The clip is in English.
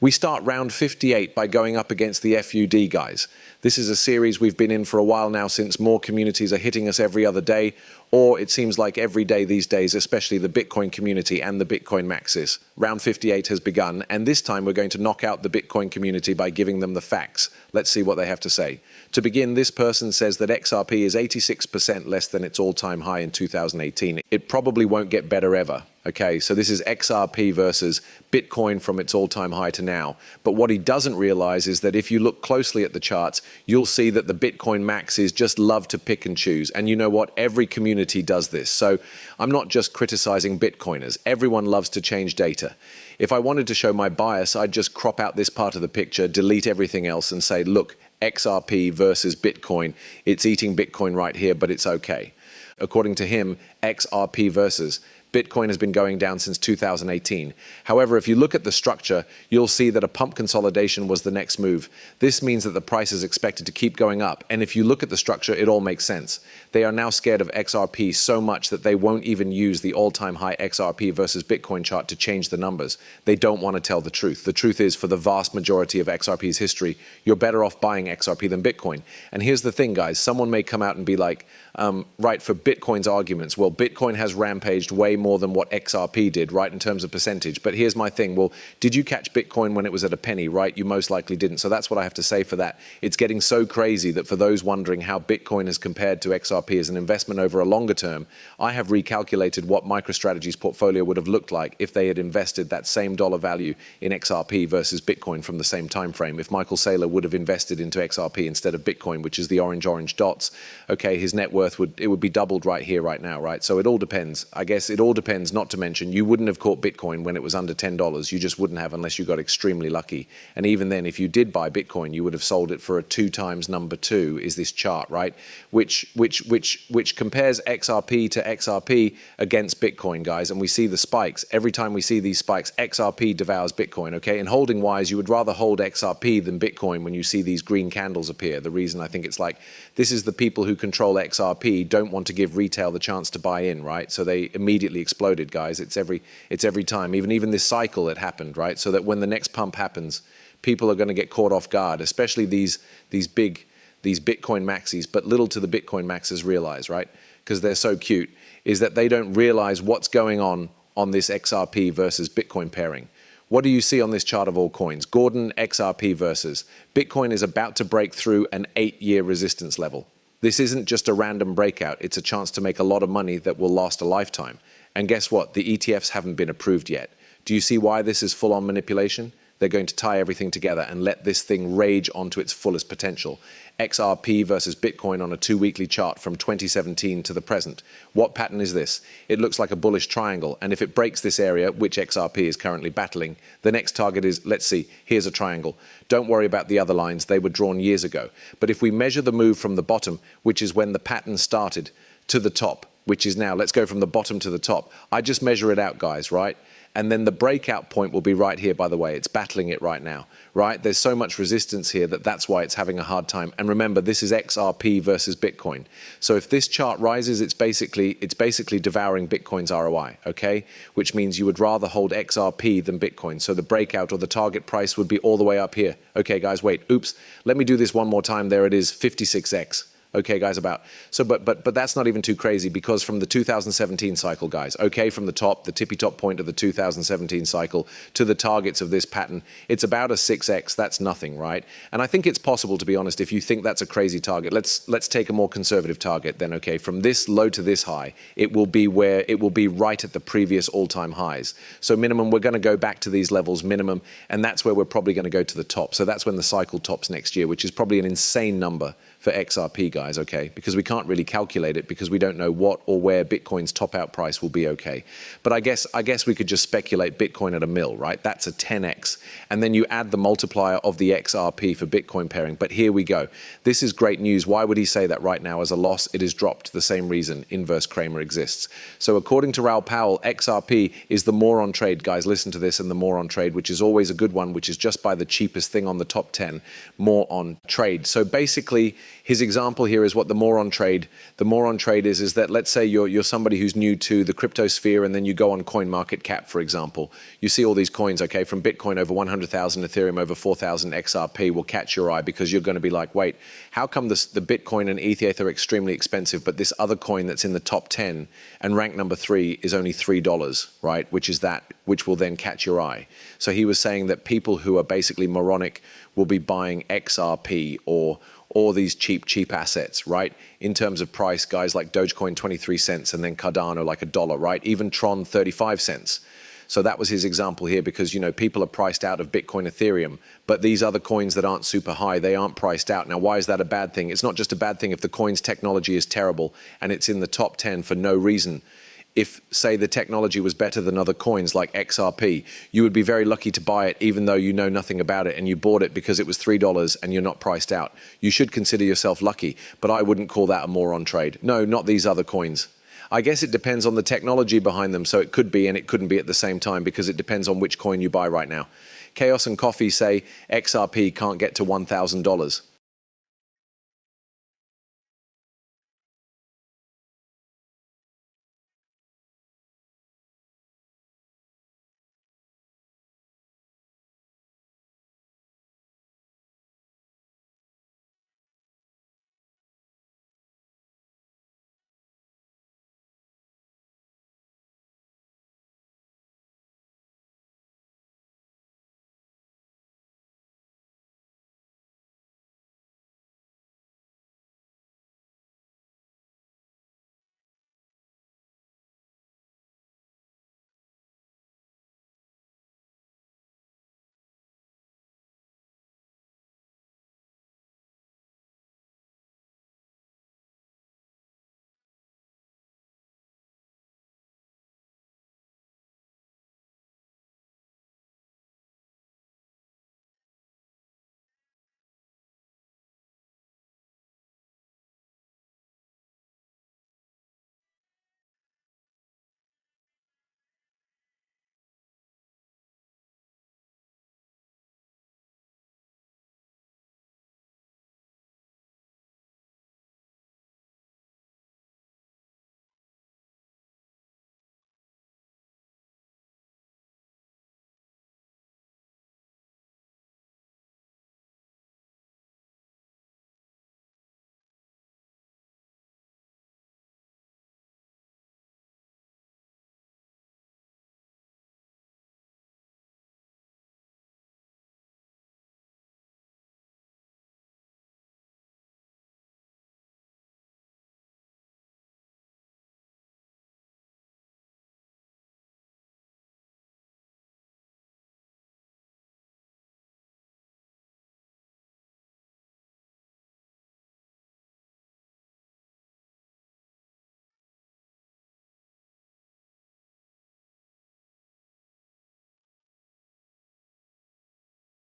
We start round 58 by going up against the FUD, guys. This is a series we've been in for a while now, since more communities are hitting us every other day, or it seems like every day these days, especially the Bitcoin community and the Bitcoin maxis. Round 58 has begun, and this time we're going to knock out the Bitcoin community by giving them the facts. Let's see what they have to say. To begin, this person says that XRP is 86% less than its all-time high in 2018. It probably won't get better ever. Okay, so this is XRP versus Bitcoin from its all-time high to now. But what he doesn't realize is that if you look closely at the charts, you'll see that the Bitcoin maxis just love to pick and choose. And you know what? Every community does this. So I'm not just criticizing Bitcoiners. Everyone loves to change data. If I wanted to show my bias, I'd just crop out this part of the picture, delete everything else, and say, look, XRP versus Bitcoin. It's eating Bitcoin right here, but it's okay. According to him, XRP versus Bitcoin has been going down since 2018. However, if you look at the structure, you'll see that a pump consolidation was the next move. This means that the price is expected to keep going up. And if you look at the structure, it all makes sense. They are now scared of XRP so much that they won't even use the all-time high XRP versus Bitcoin chart to change the numbers. They don't want to tell the truth. The truth is, for the vast majority of XRP's history, you're better off buying XRP than Bitcoin. And here's the thing, guys. Someone may come out and be like, right, for Bitcoin's arguments, well, Bitcoin has rampaged way more than what XRP did, right, in terms of percentage. But here's my thing. Well, did you catch Bitcoin when it was at a penny, right? You most likely didn't. So that's what I have to say for that. It's getting so crazy that for those wondering how Bitcoin has compared to XRP as an investment over a longer term, I have recalculated what MicroStrategy's portfolio would have looked like if they had invested that same dollar value in XRP versus Bitcoin from the same time frame. If Michael Saylor would have invested into XRP instead of Bitcoin, which is the orange dots, okay, his net worth would be doubled right here, right now, right? So it all depends. I guess it all depends, not to mention you wouldn't have caught Bitcoin when it was under $10. You just wouldn't have unless you got extremely lucky. And even then, if you did buy Bitcoin, you would have sold it for a 2 times number 2 is this chart, right? Which compares XRP to XRP against Bitcoin, guys. And we see the spikes. Every time we see these spikes, XRP devours Bitcoin, okay? And holding wise, you would rather hold XRP than Bitcoin when you see these green candles appear. The reason I think it's like, this is the people who control XRP don't want to give retail the chance to buy in, right? So they immediately exploded, guys. It's every time. Even this cycle it happened, right? So that when the next pump happens, people are going to get caught off guard, especially these Bitcoin maxis. But little to the Bitcoin maxes realize, right? Because they're so cute, is that they don't realize what's going on this XRP versus Bitcoin pairing. What do you see on this chart of all coins? Gordon, XRP versus Bitcoin is about to break through an 8-year resistance level. This isn't just a random breakout. It's a chance to make a lot of money that will last a lifetime. And guess what? The ETFs haven't been approved yet. Do you see why this is full-on manipulation? They're going to tie everything together and let this thing rage onto its fullest potential. XRP versus Bitcoin on a 2-weekly chart from 2017 to the present. What pattern is this? It looks like a bullish triangle, and if it breaks this area, which XRP is currently battling, the next target is, let's see, here's a triangle. Don't worry about the other lines, they were drawn years ago. But if we measure the move from the bottom, which is when the pattern started, to the top, which is now, let's go from the bottom to the top. I just measure it out, guys, right? And then the breakout point will be right here, by the way. It's battling it right now, right? There's so much resistance here that's why it's having a hard time. And remember, this is XRP versus Bitcoin. So if this chart rises, it's basically devouring Bitcoin's ROI, okay? Which means you would rather hold XRP than Bitcoin. So the breakout or the target price would be all the way up here. Okay, guys, wait, oops. Let me do this one more time. There it is, 56x. Okay, guys, about. So, but that's not even too crazy, because from the 2017 cycle, guys, okay, from the top, the tippy top point of the 2017 cycle to the targets of this pattern, it's about a 6x. That's nothing, right? And I think it's possible, to be honest, if you think that's a crazy target. Let's take a more conservative target then, okay? From this low to this high, it will be right at the previous all-time highs. So minimum, we're going to go back to these levels minimum, and that's where we're probably going to go to the top. So that's when the cycle tops next year, which is probably an insane number for XRP, guys, okay? Because we can't really calculate it because we don't know what or where Bitcoin's top out price will be, okay? But I guess we could just speculate Bitcoin at a mil, right? That's a 10x. And then you add the multiplier of the XRP for Bitcoin pairing. But here we go. This is great news. Why would he say that right now as a loss? It is dropped. The same reason inverse Kramer exists. So according to Raoul Powell, XRP is the moron trade, guys. Listen to this, and the moron trade, which is always a good one, which is just buy the cheapest thing on the top 10, moron trade. So basically, His example here is what the moron trade is that, let's say you're somebody who's new to the crypto sphere, and then you go on CoinMarketCap, for example. You see all these coins, okay, from Bitcoin over 100,000, Ethereum over 4,000, XRP will catch your eye, because you're going to be like, wait, how come the Bitcoin and ETH are extremely expensive, but this other coin that's in the top 10 and ranked number 3 is only $3, right? Which will then catch your eye. So he was saying that people who are basically moronic will be buying XRP or these cheap assets, right? In terms of price, guys like Dogecoin 23 cents, and then Cardano like $1, right? Even Tron 35 cents. So that was his example here, because, you know, people are priced out of Bitcoin, Ethereum, but these other coins that aren't super high, they aren't priced out. Now, why is that a bad thing? It's not just a bad thing if the coin's technology is terrible and it's in the top 10 for no reason. If, say, the technology was better than other coins like XRP, you would be very lucky to buy it even though you know nothing about it, and you bought it because it was $3 and you're not priced out. You should consider yourself lucky, but I wouldn't call that a moron trade. No, not these other coins. I guess it depends on the technology behind them, so it could be and it couldn't be at the same time, because it depends on which coin you buy right now. Chaos and Coffee say XRP can't get to $1,000.